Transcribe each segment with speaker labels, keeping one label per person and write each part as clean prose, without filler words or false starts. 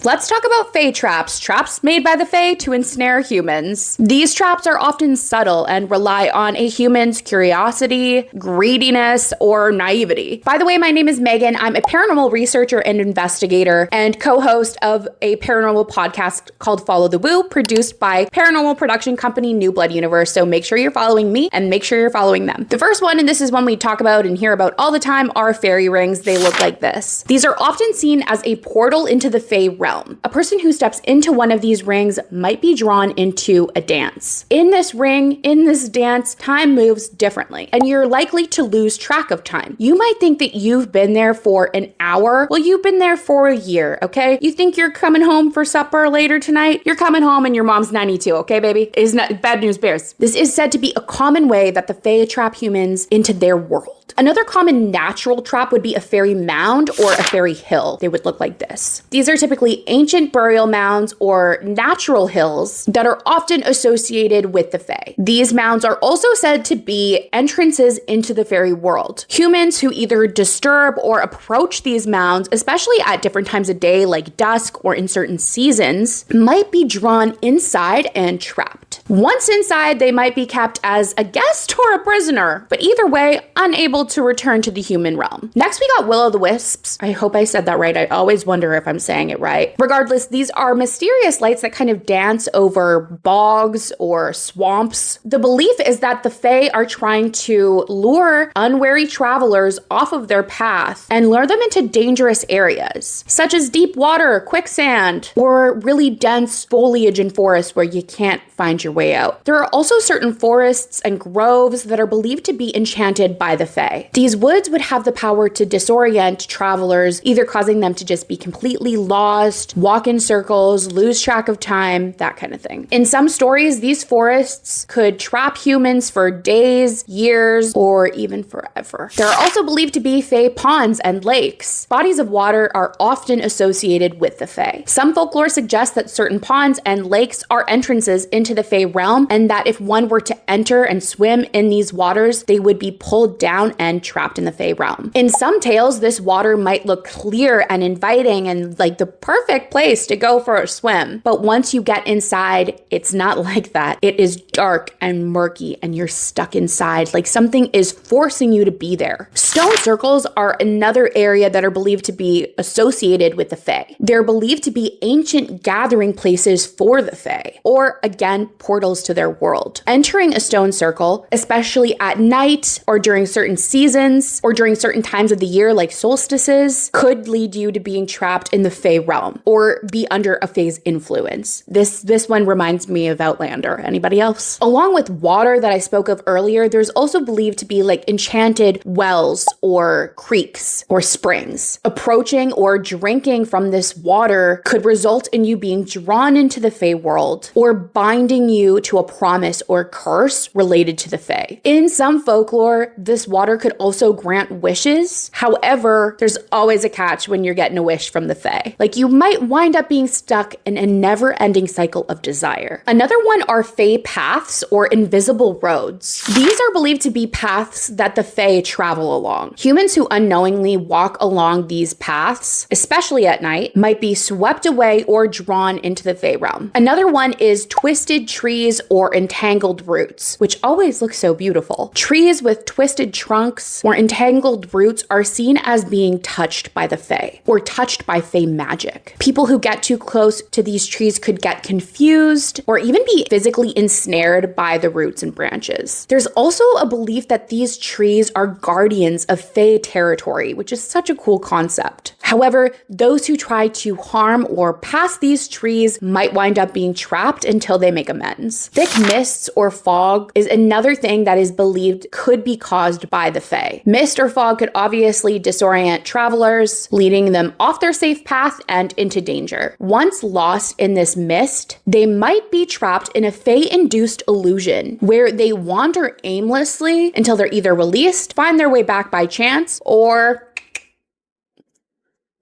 Speaker 1: Let's talk about Fae traps made by the Fae to ensnare humans. These traps are often subtle and rely on a human's curiosity, greediness, or naivety. By the way, my name is Megan. I'm a paranormal researcher and investigator and co-host of a paranormal podcast called Follow the Woo, produced by paranormal production company New Blood Universe. So make sure you're following me and make sure you're following them. The first one, and this is one we talk about and hear about all the time, are fairy rings. They look like this. These are often seen as a portal into the Fae realm. A person who steps into one of these rings might be drawn into a dance. In this ring, in this dance, time moves differently, and you're likely to lose track of time. You might think that you've been there for an hour. Well, you've been there for a year, okay? You think you're coming home for supper later tonight? You're coming home and your mom's 92, okay, baby? Is not bad news bears. This is said to be a common way that the Fae trap humans into their world. Another common natural trap would be a fairy mound or a fairy hill. They would look like this. These are typically ancient burial mounds or natural hills that are often associated with the Fae. These mounds are also said to be entrances into the fairy world. Humans who either disturb or approach these mounds, especially at different times of day like dusk or in certain seasons, might be drawn inside and trapped. Once inside, they might be kept as a guest or a prisoner, but either way, unable to return to the human realm. Next, we got will-o'-the-wisps. I hope I said that right. I always wonder if I'm saying it right. Regardless, these are mysterious lights that kind of dance over bogs or swamps. The belief is that the Fae are trying to lure unwary travelers off of their path and lure them into dangerous areas, such as deep water, quicksand, or really dense foliage in forests where you can't find your way out. There are also certain forests and groves that are believed to be enchanted by the Fae. These woods would have the power to disorient travelers, either causing them to just be completely lost, walk in circles, lose track of time, that kind of thing. In some stories, these forests could trap humans for days, years, or even forever. There are also believed to be Fae ponds and lakes. Bodies of water are often associated with the Fae. Some folklore suggests that certain ponds and lakes are entrances into the Fae realm, and that if one were to enter and swim in these waters, they would be pulled down and trapped in the Fae realm. In some tales, this water might look clear and inviting and like the perfect place to go for a swim. But once you get inside, it's not like that. It is dark and murky and you're stuck inside, like something is forcing you to be there. Stone circles are another area that are believed to be associated with the Fae. They're believed to be ancient gathering places for the Fae, or again, portals to their world. Entering a stone circle, especially at night or during certain seasons or during certain times of the year like solstices, could lead you to being trapped in the Fae realm or be under a Fae's influence. This one reminds me of Outlander. Anybody else? Along with water that I spoke of earlier, there's also believed to be like enchanted wells or creeks or springs. Approaching or drinking from this water could result in you being drawn into the Fae world or binding you to a promise or curse related to the Fae. In some folklore, this water could also grant wishes. However, there's always a catch when you're getting a wish from the Fae. Like you might wind up being stuck in a never-ending cycle of desire. Another one are Fae paths or invisible roads. These are believed to be paths that the Fae travel along. Humans who unknowingly walk along these paths, especially at night, might be swept away or drawn into the Fae realm. Another one is twisted trees or entangled roots, which always look so beautiful. Trees with twisted trunks or entangled roots are seen as being touched by the Fae or touched by Fae magic. People who get too close to these trees could get confused or even be physically ensnared by the roots and branches. There's also a belief that these trees are guardians of Fae territory, which is such a cool concept. However, those who try to harm or pass these trees might wind up being trapped until they make amends. Thick mists or fog is another thing that is believed could be caused by the Fae. Mist or fog could obviously disorient travelers, leading them off their safe path and into danger. Once lost in this mist, they might be trapped in a Fae-induced illusion where they wander aimlessly until they're either released, find their way back by chance, or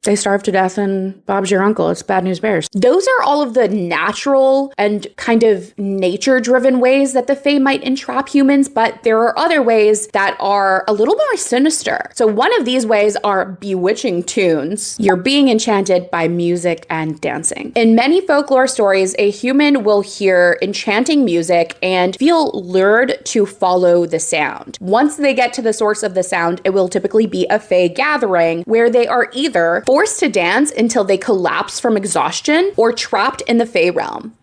Speaker 1: They starve to death and Bob's your uncle. It's bad news bears. Those are all of the natural and kind of nature-driven ways that the Fae might entrap humans, but there are other ways that are a little more sinister. So one of these ways are bewitching tunes. You're being enchanted by music and dancing. In many folklore stories, a human will hear enchanting music and feel lured to follow the sound. Once they get to the source of the sound, it will typically be a Fae gathering where they are either forced to dance until they collapse from exhaustion or trapped in the Fae realm.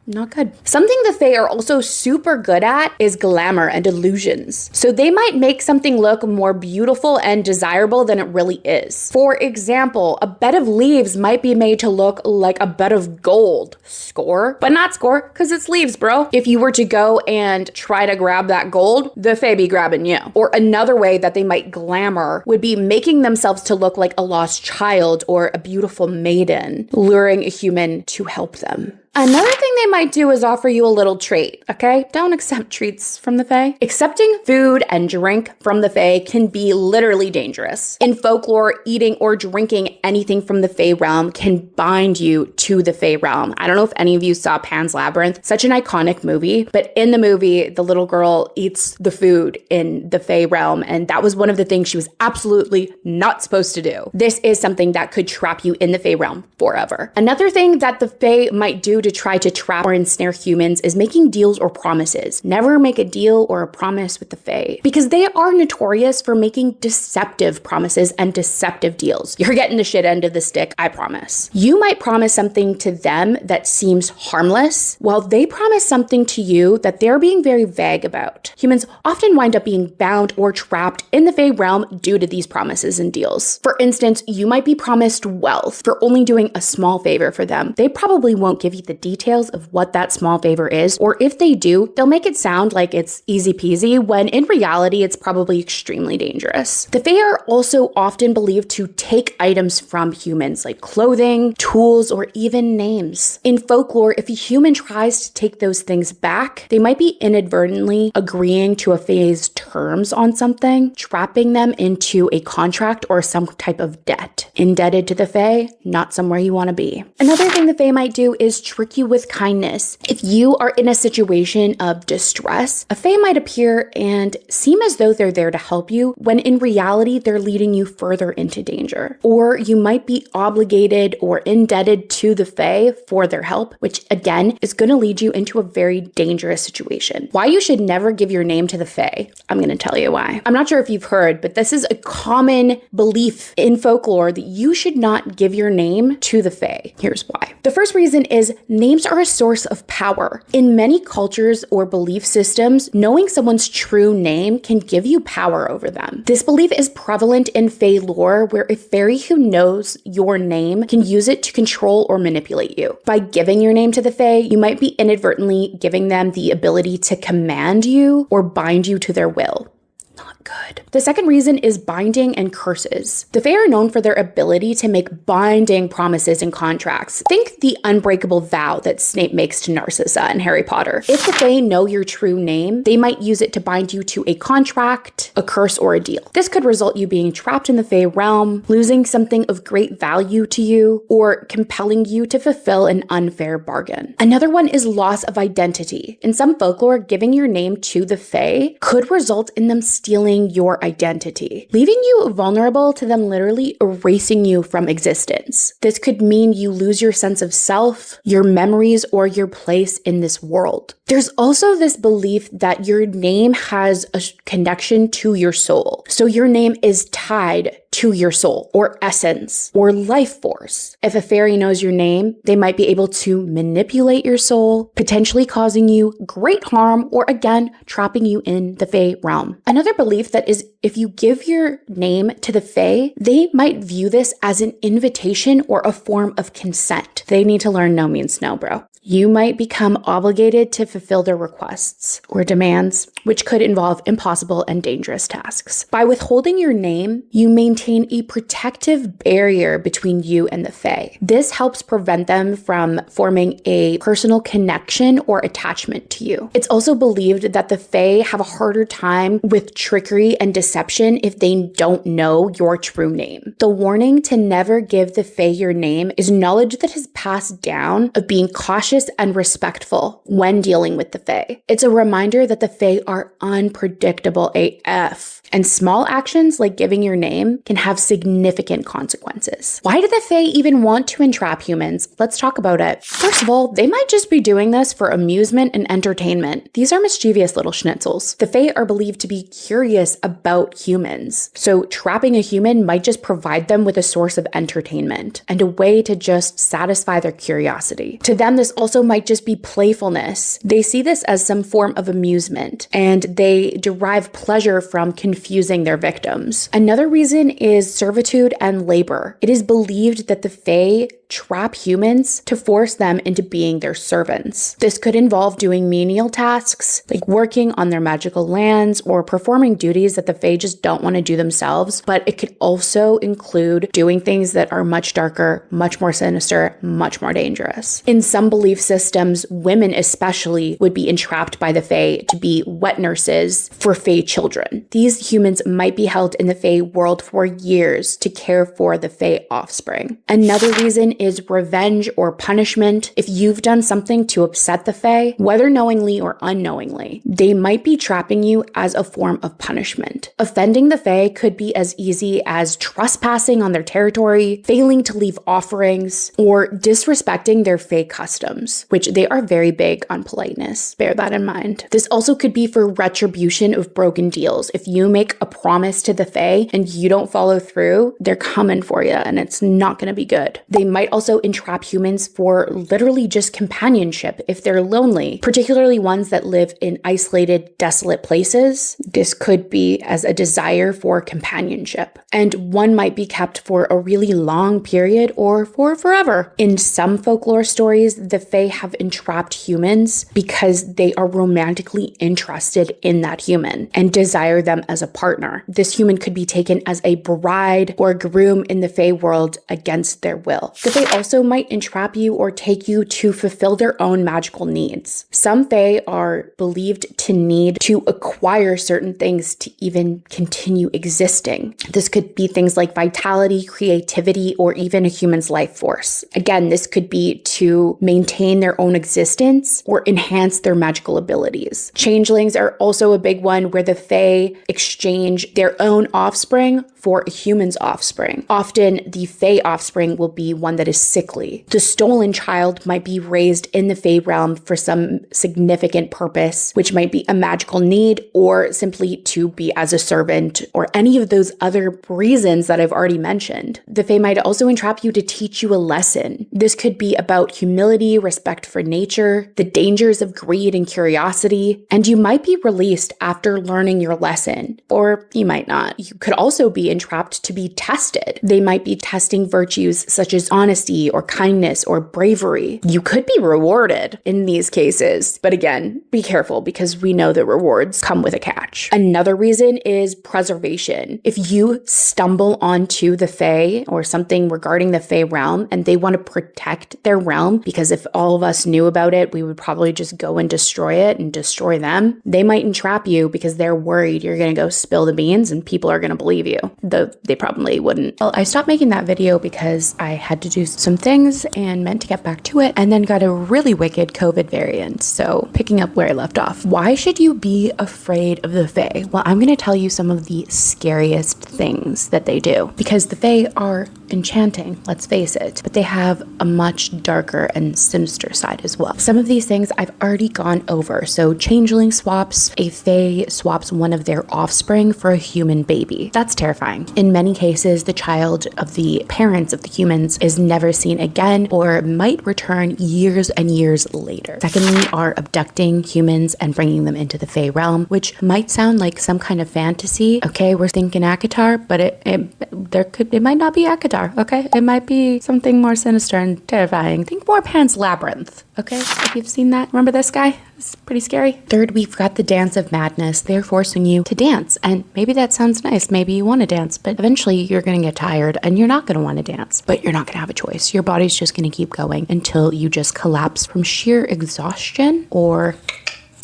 Speaker 1: Not good. Something the Fae are also super good at is glamour and illusions. So they might make something look more beautiful and desirable than it really is. For example, a bed of leaves might be made to look like a bed of gold. Score? But not score, because it's leaves, bro. If you were to go and try to grab that gold, the Fae be grabbing you. Or another way that they might glamour would be making themselves to look like a lost child or a beautiful maiden, luring a human to help them. Another thing they might do is offer you a little treat, okay? Don't accept treats from the Fae. Accepting food and drink from the Fae can be literally dangerous. In folklore, eating or drinking anything from the Fae realm can bind you to the Fae realm. I don't know if any of you saw Pan's Labyrinth, such an iconic movie, but in the movie, the little girl eats the food in the Fae realm, and that was one of the things she was absolutely not supposed to do. This is something that could trap you in the Fae realm forever. Another thing that the Fae might do to try to trap or ensnare humans is making deals or promises. Never make a deal or a promise with the Fae, because they are notorious for making deceptive promises and deceptive deals. You're getting the shit end of the stick, I promise. You might promise something to them that seems harmless, while they promise something to you that they're being very vague about. Humans often wind up being bound or trapped in the Fae realm due to these promises and deals. For instance, you might be promised wealth for only doing a small favor for them. They probably won't give you the details of what that small favor is, or if they do, they'll make it sound like it's easy peasy, when in reality, it's probably extremely dangerous. The Fae are also often believed to take items from humans, like clothing, tools, or even names. In folklore, if a human tries to take those things back, they might be inadvertently agreeing to a Fae's terms on something, trapping them into a contract or some type of debt. Indebted to the Fae, not somewhere you want to be. Another thing the Fae might do is trick you with kindness. If you are in a situation of distress, a Fae might appear and seem as though they're there to help you, when in reality, they're leading you further into danger. Or you might be obligated or indebted to the Fae for their help, which again is going to lead you into a very dangerous situation. Why you should never give your name to the Fae, I'm going to tell you why. I'm not sure if you've heard, but this is a common belief in folklore that you should not give your name to the Fae. Here's why. The first reason is names are a source of power. In many cultures or belief systems, knowing someone's true name can give you power over them. This belief is prevalent in Fae lore, where a fairy who knows your name can use it to control or manipulate you. By giving your name to the Fae, you might be inadvertently giving them the ability to command you or bind you to their will. Not good. The second reason is binding and curses. The Fae are known for their ability to make binding promises and contracts. Think the unbreakable vow that Snape makes to Narcissa in Harry Potter. If the Fae know your true name, they might use it to bind you to a contract, a curse, or a deal. This could result you being trapped in the Fae realm, losing something of great value to you, or compelling you to fulfill an unfair bargain. Another one is loss of identity. In some folklore, giving your name to the Fae could result in them stealing your identity, leaving you vulnerable to them literally erasing you from existence. This could mean you lose your sense of self, your memories, or your place in this world. There's also this belief that your name has a connection to your soul. So your name is tied to your soul, or essence, or life force. If a fairy knows your name, they might be able to manipulate your soul, potentially causing you great harm, or again, trapping you in the Fae realm. Another belief that is, if you give your name to the Fae, they might view this as an invitation or a form of consent. They need to learn no means no, bro. You might become obligated to fulfill fulfill their requests or demands, which could involve impossible and dangerous tasks. By withholding your name, you maintain a protective barrier between you and the Fae. This helps prevent them from forming a personal connection or attachment to you. It's also believed that the Fae have a harder time with trickery and deception if they don't know your true name. The warning to never give the Fae your name is knowledge that has passed down of being cautious and respectful when dealing with the Fae. It's a reminder that the Fae are unpredictable AF, and small actions like giving your name can have significant consequences. Why do the Fae even want to entrap humans? Let's talk about it. First of all, they might just be doing this for amusement and entertainment. These are mischievous little schnitzels. The Fae are believed to be curious about humans, so trapping a human might just provide them with a source of entertainment and a way to just satisfy their curiosity. To them, this also might just be playfulness. They see this as some form of amusement, and they derive pleasure from confusing their victims. Another reason is servitude and labor. It is believed that the Fae trap humans to force them into being their servants. This could involve doing menial tasks, like working on their magical lands or performing duties that the Fae just don't want to do themselves, but it could also include doing things that are much darker, much more sinister, much more dangerous. In some belief systems, women especially would be entrapped by the Fae to be wet nurses for Fae children. These humans might be held in the Fae world for years to care for the Fae offspring. Another reason is revenge or punishment. If you've done something to upset the Fae, whether knowingly or unknowingly, they might be trapping you as a form of punishment. Offending the Fae could be as easy as trespassing on their territory, failing to leave offerings, or disrespecting their Fae customs, which they are very big on politeness. Bear that in mind. This also could be for retribution of broken deals. If you make a promise to the Fae and you don't follow through, they're coming for you and it's not going to be good. They might also entrap humans for literally just companionship if they're lonely, particularly ones that live in isolated, desolate places. This could be as a desire for companionship, and one might be kept for a really long period or for forever. In some folklore stories, the Fae have entrapped humans because they are romantically interested in that human and desire them as a partner. This human could be taken as a bride or groom in the Fae world against their will. The Fae also might entrap you or take you to fulfill their own magical needs. Some Fae are believed to need to acquire certain things to even continue existing. This could be things like vitality, creativity, or even a human's life force. Again, this could be to maintain their own existence or enhance their magical abilities. Changelings are also a big one, where the Fae exchange their own offspring for a human's offspring. Often, the Fae offspring will be one that is sickly. The stolen child might be raised in the Fae realm for some significant purpose, which might be a magical need or simply to be as a servant or any of those other reasons that I've already mentioned. The Fae might also entrap you to teach you a lesson. This could be about humility, respect for nature, the dangers of greed and curiosity, and you might be released after learning your lesson, or you might not. You could also be entrapped to be tested. They might be testing virtues such as honesty or kindness or bravery. You could be rewarded in these cases, but again, be careful because we know that rewards come with a catch. Another reason is preservation. If you stumble onto the Fae or something regarding the Fae realm and they want to protect their realm, because if all of us knew about it, we would probably just go and destroy it and destroy them. They might entrap you because they're worried you're going to go spill the beans and people are going to believe you, though they probably wouldn't. Well, I stopped making that video because I had to do some things and meant to get back to it, and then got a really wicked COVID variant. So picking up where I left off. Why should you be afraid of the Fae? Well, I'm going to tell you some of the scariest things that they do, because the Fae are enchanting, let's face it, but they have a much darker and sinister side as well. Some of these things I've already gone over. So changeling swaps, a Fae swaps one of their offspring for a human baby. That's terrifying. In many cases, the child of the parents of the humans is never seen again or might return years and years later. Secondly, are abducting humans and bringing them into the Fae realm, which might sound like some kind of fantasy. Okay, we're thinking Akatar, but it might not be Akatar. are, okay? It might be something more sinister and terrifying. Think more Pan's Labyrinth, okay? If you've seen that. Remember this guy? It's pretty scary. Third, we've got the Dance of Madness. They're forcing you to dance, and maybe that sounds nice. Maybe you want to dance, but eventually you're going to get tired and you're not going to want to dance, but you're not going to have a choice. Your body's just going to keep going until you just collapse from sheer exhaustion or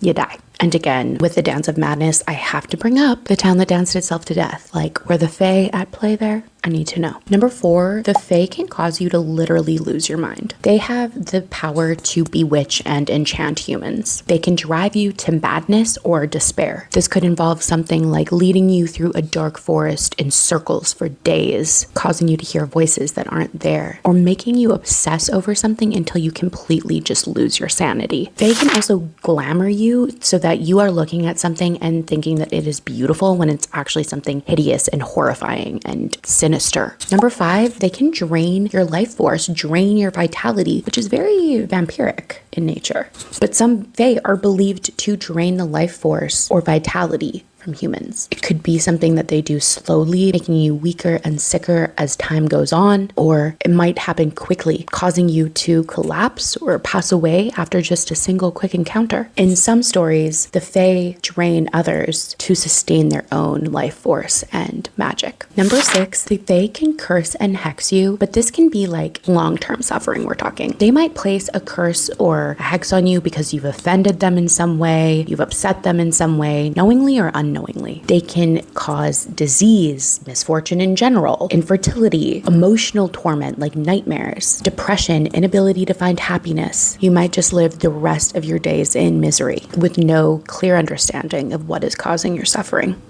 Speaker 1: you die. And again, with the Dance of Madness, I have to bring up the town that danced itself to death. Like, were the Fae at play there? I need to know. Number 4, the Fae can cause you to literally lose your mind. They have the power to bewitch and enchant humans. They can drive you to madness or despair. This could involve something like leading you through a dark forest in circles for days, causing you to hear voices that aren't there, or making you obsess over something until you completely just lose your sanity. They can also glamour you so that you are looking at something and thinking that it is beautiful when it's actually something hideous and horrifying and sinister. Number 5, they can drain your life force, drain your vitality, which is very vampiric in nature. But some Fae are believed to drain the life force or vitality from humans. It could be something that they do slowly, making you weaker and sicker as time goes on, or it might happen quickly, causing you to collapse or pass away after just a single quick encounter. In some stories, the Fae drain others to sustain their own life force and magic. Number 6, the Fae can curse and hex you, but this can be like long-term suffering we're talking. They might place a curse or a hex on you because you've offended them in some way, you've upset them in some way, knowingly or unknowingly. They can cause disease, misfortune in general, infertility, emotional torment like nightmares, depression, inability to find happiness. You might just live the rest of your days in misery with no clear understanding of what is causing your suffering.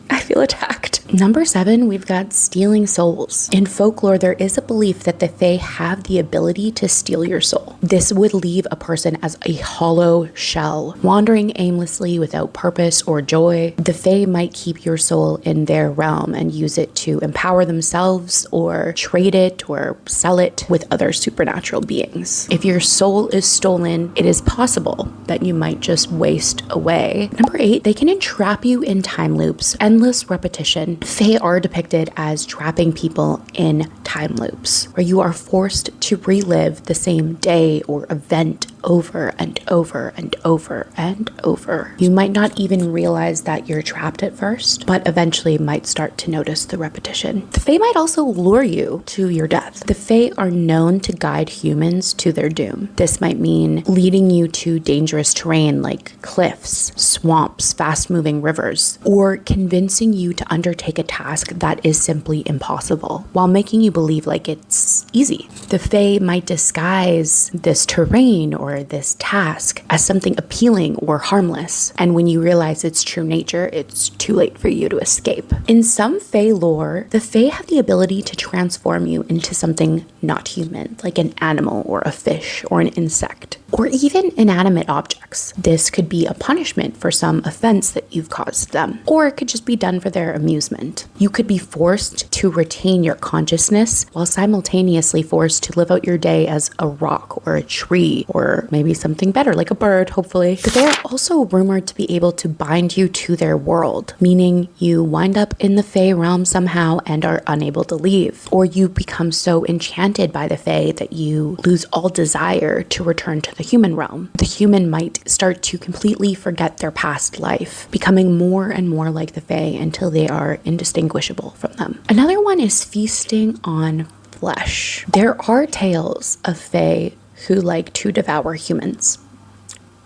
Speaker 1: I feel attacked. Number 7, we've got stealing souls. In folklore, there is a belief that the Fae have the ability to steal your soul. This would leave a person as a hollow shell, wandering aimlessly without purpose or joy. The Fae might keep your soul in their realm and use it to empower themselves or trade it or sell it with other supernatural beings. If your soul is stolen, it is possible that you might just waste away. Number 8, they can entrap you in time loops, endless repetition. Fae are depicted as trapping people in time loops, where you are forced to relive the same day or event over and over and over and over. You might not even realize that you're trapped at first, but eventually might start to notice the repetition. The Fae might also lure you to your death. The Fae are known to guide humans to their doom. This might mean leading you to dangerous terrain like cliffs, swamps, fast-moving rivers, or convincing you to undertake a task that is simply impossible, while making you believe like it's easy. The Fae might disguise this terrain or this task as something appealing or harmless, and when you realize its true nature, it's too late for you to escape. In some Fae lore, the Fae have the ability to transform you into something not human, like an animal or a fish or an insect, or even inanimate objects. This could be a punishment for some offense that you've caused them, or it could just be done for their amusement. You could be forced to retain your consciousness while simultaneously forced to live out your day as a rock or a tree, or maybe something better like a bird, hopefully. But they are also rumored to be able to bind you to their world, meaning you wind up in the Fae realm somehow and are unable to leave, or you become so enchanted by the Fae that you lose all desire to return to the human realm. The human might start to completely forget their past life, becoming more and more like the Fae until they are indistinguishable from them. Another one is feasting on flesh. There are tales of Fae who like to devour humans.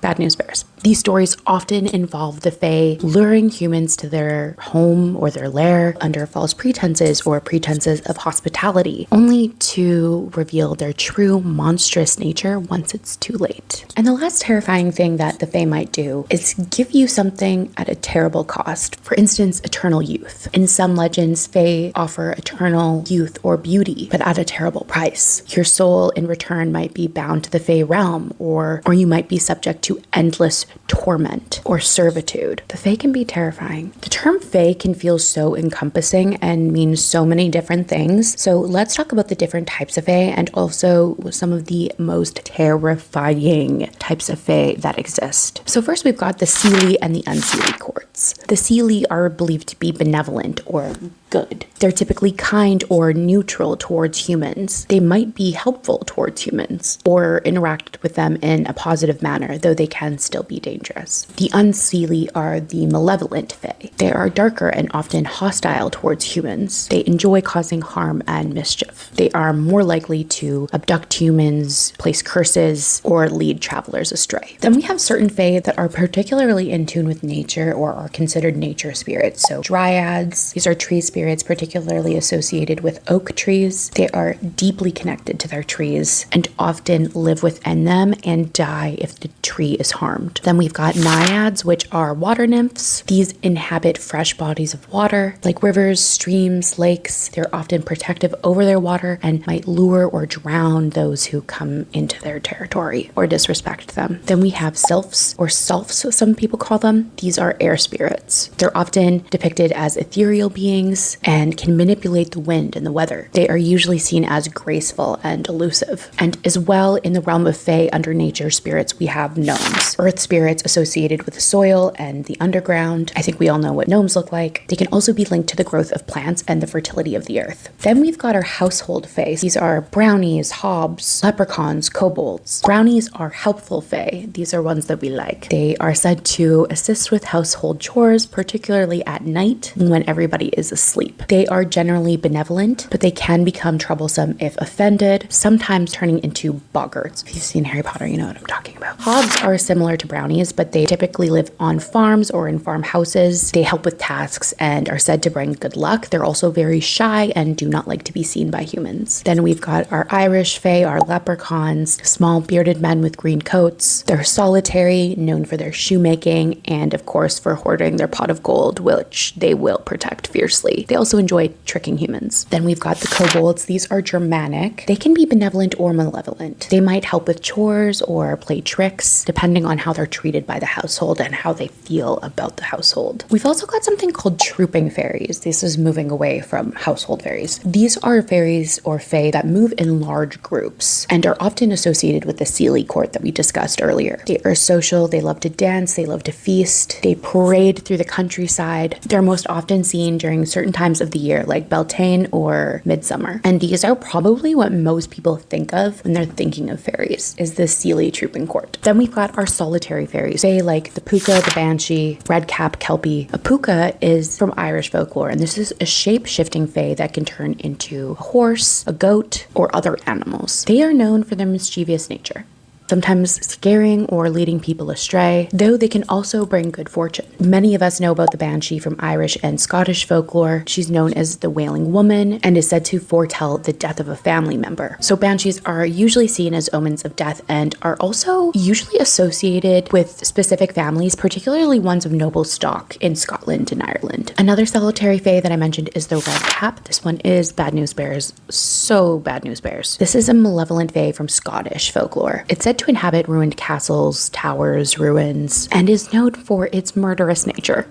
Speaker 1: Bad news bears. These stories often involve the Fae luring humans to their home or their lair under false pretenses or pretenses of hospitality, only to reveal their true monstrous nature once it's too late. And the last terrifying thing that the Fae might do is give you something at a terrible cost. For instance, eternal youth. In some legends, Fae offer eternal youth or beauty, but at a terrible price. Your soul in return might be bound to the Fae realm, or you might be subject to endless torment or servitude. The Fae can be terrifying. The term Fae can feel so encompassing and mean so many different things. So let's talk about the different types of Fae and also some of the most terrifying types of Fae that exist. So first we've got the Seelie and the Unseelie courts. The Seelie are believed to be benevolent or good. They're typically kind or neutral towards humans. They might be helpful towards humans or interact with them in a positive manner, though they can still be dangerous. The unseelie are the malevolent fae. They are darker and often hostile towards humans. They enjoy causing harm and mischief. They are more likely to abduct humans, place curses, or lead travelers astray. Then we have certain fae that are particularly in tune with nature or are considered nature spirits. So dryads, these are tree spirits particularly associated with oak trees. They are deeply connected to their trees and often live within them and die if the tree is harmed. Then we've got naiads, which are water nymphs. These inhabit fresh bodies of water like rivers, streams, lakes. They're often protective over their water and might lure or drown those who come into their territory or disrespect them. Then we have sylphs, or sulphs some people call them. These are air spirits. They're often depicted as ethereal beings and can manipulate the wind and the weather. They are usually seen as graceful and elusive. And as well, in the realm of fae under nature spirits, we have gnomes, earth spirits associated with the soil and the underground. I think we all know what gnomes look like. They can also be linked to the growth of plants and the fertility of the earth. Then we've got our household fae. These are brownies, hobs, leprechauns, kobolds. Brownies are helpful fae. These are ones that we like. They are said to assist with household chores, particularly at night when everybody is asleep. They are generally benevolent, but they can become troublesome if offended, sometimes turning into boggarts. If you've seen Harry Potter, you know what I'm talking about. Hobs are similar to brownies, but they typically live on farms or in farmhouses. They help with tasks and are said to bring good luck. They're also very shy and do not like to be seen by humans. Then we've got our Irish fae, our leprechauns, small bearded men with green coats. They're solitary, known for their shoemaking, and of course for hoarding their pot of gold, which they will protect fiercely. They also enjoy tricking humans. Then we've got the kobolds. These are Germanic. They can be benevolent or malevolent. They might help with chores or play tricks, depending on how they're treated by the household and how they feel about the household. We've also got something called trooping fairies. This is moving away from household fairies. These are fairies or fae that move in large groups and are often associated with the Seelie court that we discussed earlier. They are social, they love to dance, they love to feast, they parade through the countryside. They're most often seen during certain times of the year like Beltane or Midsummer. And these are probably what most people think of when they're thinking of fairies, is the Seelie trooping court. Then we've got our solitary fairies, fae like the puka, the banshee, redcap kelpie. A puka is from Irish folklore, and this is a shape-shifting fae that can turn into a horse, a goat, or other animals. They are known for their mischievous nature, sometimes scaring or leading people astray, though they can also bring good fortune. Many of us know about the banshee from Irish and Scottish folklore. She's known as the Wailing Woman and is said to foretell the death of a family member. So banshees are usually seen as omens of death and are also usually associated with specific families, particularly ones of noble stock in Scotland and Ireland. Another solitary fae that I mentioned is the red cap. This one is bad news bears. So bad news bears. This is a malevolent fae from Scottish folklore. It's said to inhabit ruined castles, towers, ruins, and is known for its murderous nature,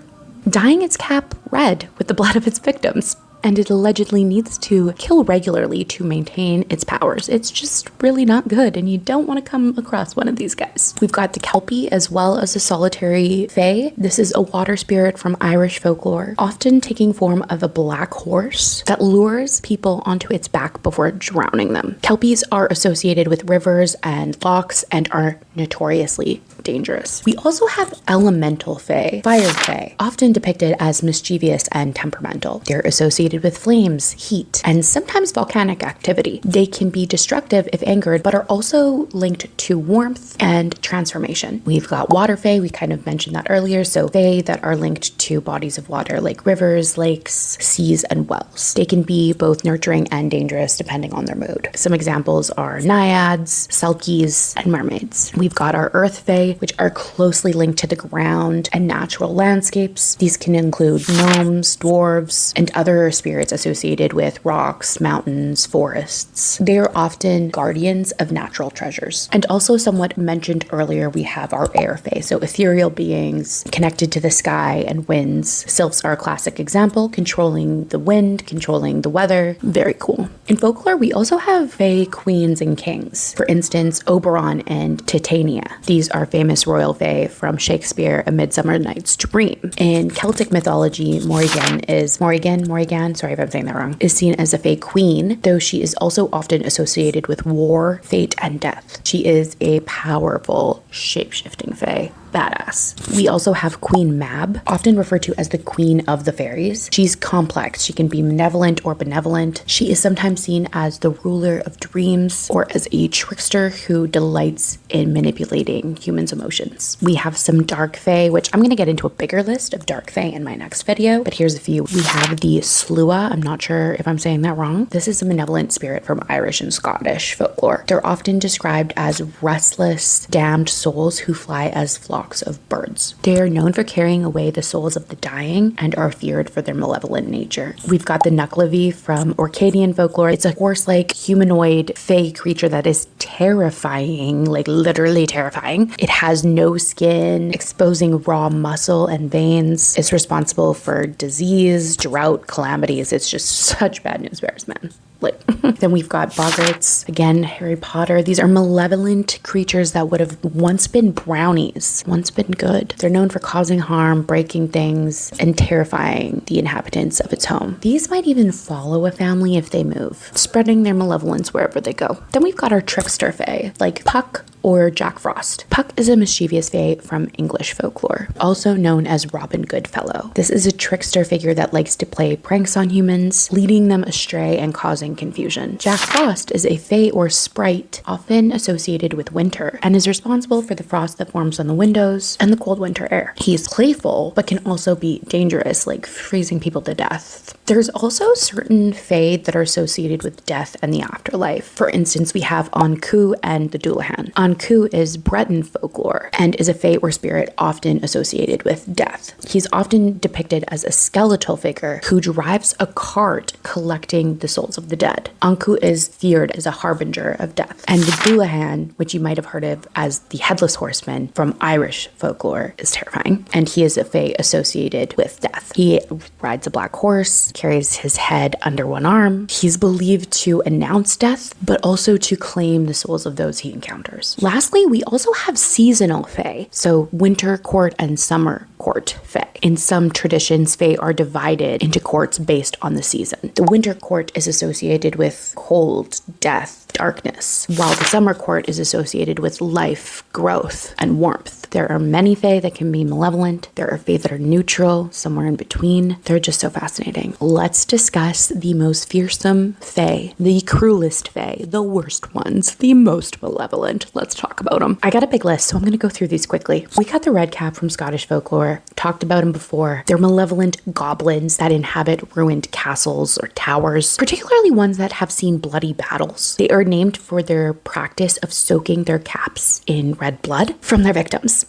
Speaker 1: dyeing its cap red with the blood of its victims. And it allegedly needs to kill regularly to maintain its powers. It's just really not good, and you don't want to come across one of these guys. We've got the kelpie as well as a solitary fae. This is a water spirit from Irish folklore, often taking form of a black horse that lures people onto its back before drowning them. Kelpies are associated with rivers and lochs and are notoriously dangerous. We also have elemental fae, fire fae, often depicted as mischievous and temperamental. They're associated with flames, heat, and sometimes volcanic activity. They can be destructive if angered, but are also linked to warmth and transformation. We've got water fae, we kind of mentioned that earlier, so fae that are linked to bodies of water like rivers, lakes, seas, and wells. They can be both nurturing and dangerous depending on their mood. Some examples are naiads, selkies, and mermaids. We've got our earth fae, which are closely linked to the ground and natural landscapes. These can include gnomes, dwarves, and other spirits associated with rocks, mountains, forests. They are often guardians of natural treasures. And also somewhat mentioned earlier, we have our air fae, so ethereal beings connected to the sky and winds. Sylphs are a classic example, controlling the wind, controlling the weather. Very cool. In folklore, we also have fae queens and kings. For instance, Oberon and Titania. These are famous royal fae from Shakespeare, A Midsummer Night's Dream. In Celtic mythology, Morrigan Dullahan, sorry if I'm saying that wrong, is seen as a fae queen, though she is also often associated with war, fate, and death. She is a powerful, shape-shifting fae. Badass. We also have Queen Mab, often referred to as the Queen of the Fairies. She's complex. She can be malevolent or benevolent. She is sometimes seen as the ruler of dreams or as a trickster who delights in manipulating humans' emotions. We have some dark fae, which I'm going to get into a bigger list of dark fae in my next video, but here's a few. We have the Slua. I'm not sure if I'm saying that wrong. This is a malevolent spirit from Irish and Scottish folklore. They're often described as restless, damned souls who fly as flocks of birds. They are known for carrying away the souls of the dying and are feared for their malevolent nature. We've got the Nuclevi from Orcadian folklore. It's a horse-like humanoid fae creature that is terrifying, like literally terrifying. It has no skin, exposing raw muscle and veins. It's responsible for disease, drought, calamities. It's just such bad news bears, man. Like, then we've got boggarts, again, Harry Potter. These are malevolent creatures that would have once been brownies, once been good. They're known for causing harm, breaking things, and terrifying the inhabitants of its home. These might even follow a family if they move, spreading their malevolence wherever they go. Then we've got our trickster fae, like Puck or Jack Frost. Puck is a mischievous fae from English folklore, also known as Robin Goodfellow. This is a trickster figure that likes to play pranks on humans, leading them astray and causing confusion. Jack Frost is a fae or sprite, often associated with winter, and is responsible for the frost that forms on the windows and the cold winter air. He is playful, but can also be dangerous, like freezing people to death. There's also certain fae that are associated with death and the afterlife. For instance, we have Anku and the Dullahan. Anku is Breton folklore and is a fae or spirit often associated with death. He's often depicted as a skeletal figure who drives a cart collecting the souls of the dead. Anku is feared as a harbinger of death. And the Dullahan, which you might have heard of as the headless horseman from Irish folklore, is terrifying. And he is a fae associated with death. He rides a black horse, carries his head under one arm. He's believed to announce death, but also to claim the souls of those he encounters. Lastly, we also have seasonal fae, so winter court and summer court fae. In some traditions, fae are divided into courts based on the season. The winter court is associated with cold, death, darkness, while the summer court is associated with life, growth, and warmth. There are many fae that can be malevolent. There are fae that are neutral, somewhere in between. They're just so fascinating. Let's discuss the most fearsome fae, the cruelest fae, the worst ones, the most malevolent. Let's talk about them. I got a big list, so I'm going to go through these quickly. We got the red cap from Scottish folklore. Talked about them before. They're malevolent goblins that inhabit ruined castles or towers, particularly ones that have seen bloody battles. They are named for their practice of soaking their caps in red blood from their victims.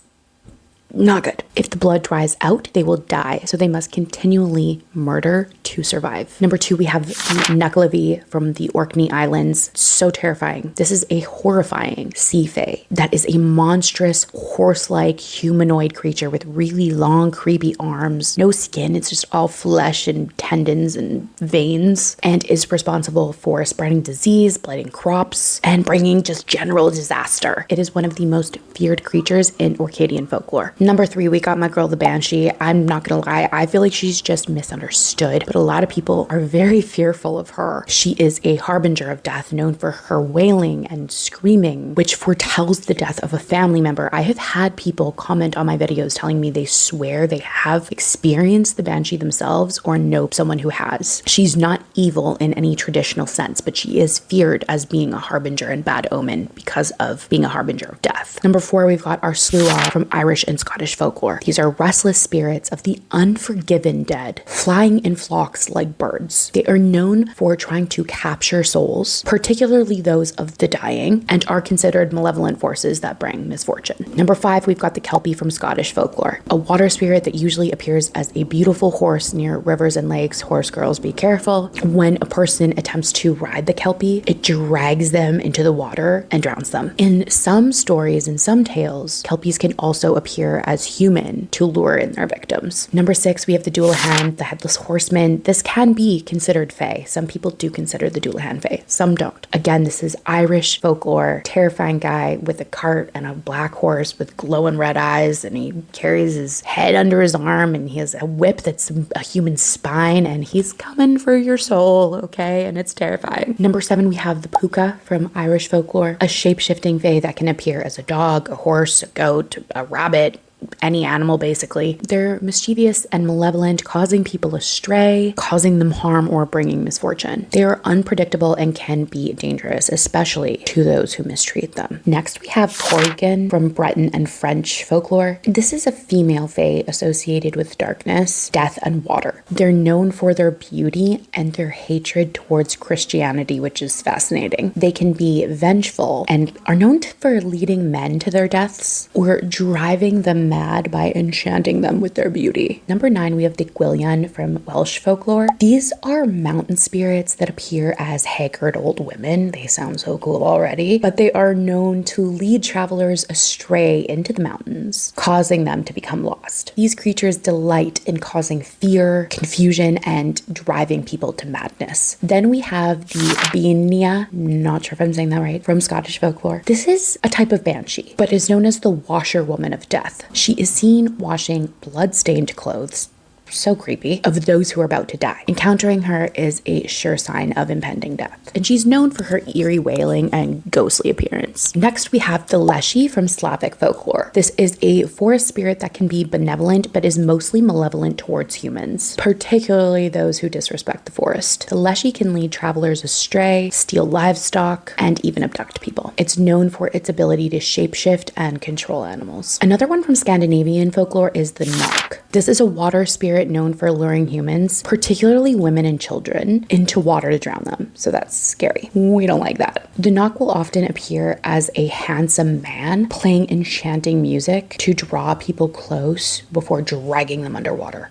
Speaker 1: Not good. If the blood dries out, they will die, so they must continually murder to survive. Number 2, we have the Nuclevi from the Orkney Islands. So terrifying. This is a horrifying sea fae that is a monstrous, horse-like humanoid creature with really long, creepy arms. No skin, it's just all flesh and tendons and veins, and is responsible for spreading disease, blighting crops, and bringing just general disaster. It is one of the most feared creatures in Orcadian folklore. Number 3, we got my girl, the Banshee. I'm not gonna lie, I feel like she's just misunderstood, but a lot of people are very fearful of her. She is a harbinger of death, known for her wailing and screaming, which foretells the death of a family member. I have had people comment on my videos telling me they swear they have experienced the Banshee themselves or know someone who has. She's not evil in any traditional sense, but she is feared as being a harbinger and bad omen because of being a harbinger of death. Number 4, we've got our Slua from Irish and Scottish folklore. These are restless spirits of the unforgiven dead, flying in flocks like birds. They are known for trying to capture souls, particularly those of the dying, and are considered malevolent forces that bring misfortune. Number 5, we've got the Kelpie from Scottish folklore, a water spirit that usually appears as a beautiful horse near rivers and lakes. Horse girls, be careful. When a person attempts to ride the Kelpie, it drags them into the water and drowns them. In some stories and some tales, Kelpies can also appear appear as human to lure in their victims. Number 6, we have the Dullahan, the Headless Horseman. This can be considered fae. Some people do consider the Dullahan fae, some don't. Again, this is Irish folklore. Terrifying guy with a cart and a black horse with glowing red eyes, and he carries his head under his arm, and he has a whip that's a human spine, and he's coming for your soul, okay? And it's terrifying. Number 7, we have the Puka from Irish folklore, a shape-shifting fae that can appear as a dog, a horse, a goat, a rabbit, any animal basically. They're mischievous and malevolent, causing people astray, causing them harm, or bringing misfortune. They are unpredictable and can be dangerous, especially to those who mistreat them. Next, we have Corrigan from Breton and French folklore. This is a female fae associated with darkness, death, and water. They're known for their beauty and their hatred towards Christianity, which is fascinating. They can be vengeful and are known for leading men to their deaths or driving them mad by enchanting them with their beauty. Number 9, we have the Gwyllion from Welsh folklore. These are mountain spirits that appear as haggard old women. They sound so cool already, but they are known to lead travelers astray into the mountains, causing them to become lost. These creatures delight in causing fear, confusion, and driving people to madness. Then we have the Beania, not sure if I'm saying that right, from Scottish folklore. This is a type of banshee, but is known as the washerwoman of death. She is seen washing blood-stained clothes, so creepy, of those who are about to die. Encountering her is a sure sign of impending death, and she's known for her eerie wailing and ghostly appearance. Next, we have the Leshy from Slavic folklore. This is a forest spirit that can be benevolent, but is mostly malevolent towards humans, particularly those who disrespect the forest. The Leshy can lead travelers astray, steal livestock, and even abduct people. It's known for its ability to shapeshift and control animals. Another one from Scandinavian folklore is the Knock. This is a water spirit known for luring humans, particularly women and children, into water to drown them. So that's scary. We don't like that. The Knock will often appear as a handsome man playing enchanting music to draw people close before dragging them underwater.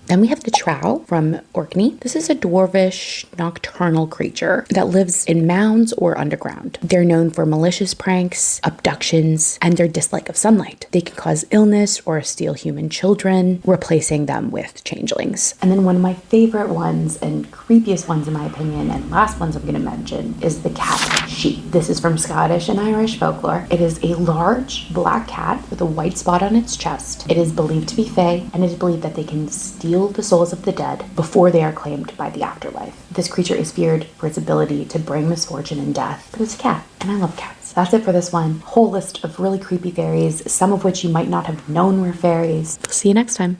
Speaker 1: Then we have the Trow from Orkney. This is a dwarvish nocturnal creature that lives in mounds or underground. They're known for malicious pranks, abductions, and their dislike of sunlight. They can cause illness or steal human children, replacing them with changelings. And then one of my favorite ones and creepiest ones in my opinion, and last ones I'm going to mention, is the cat sheep. This is from Scottish and Irish folklore. It is a large black cat with a white spot on its chest. It is believed to be fae, and it is believed that they can steal the souls of the dead before they are claimed by the afterlife. This creature is feared for its ability to bring misfortune and death, but it's a cat, and I love cats. That's it for this one. Whole list of really creepy fairies, some of which you might not have known were fairies. See you next time.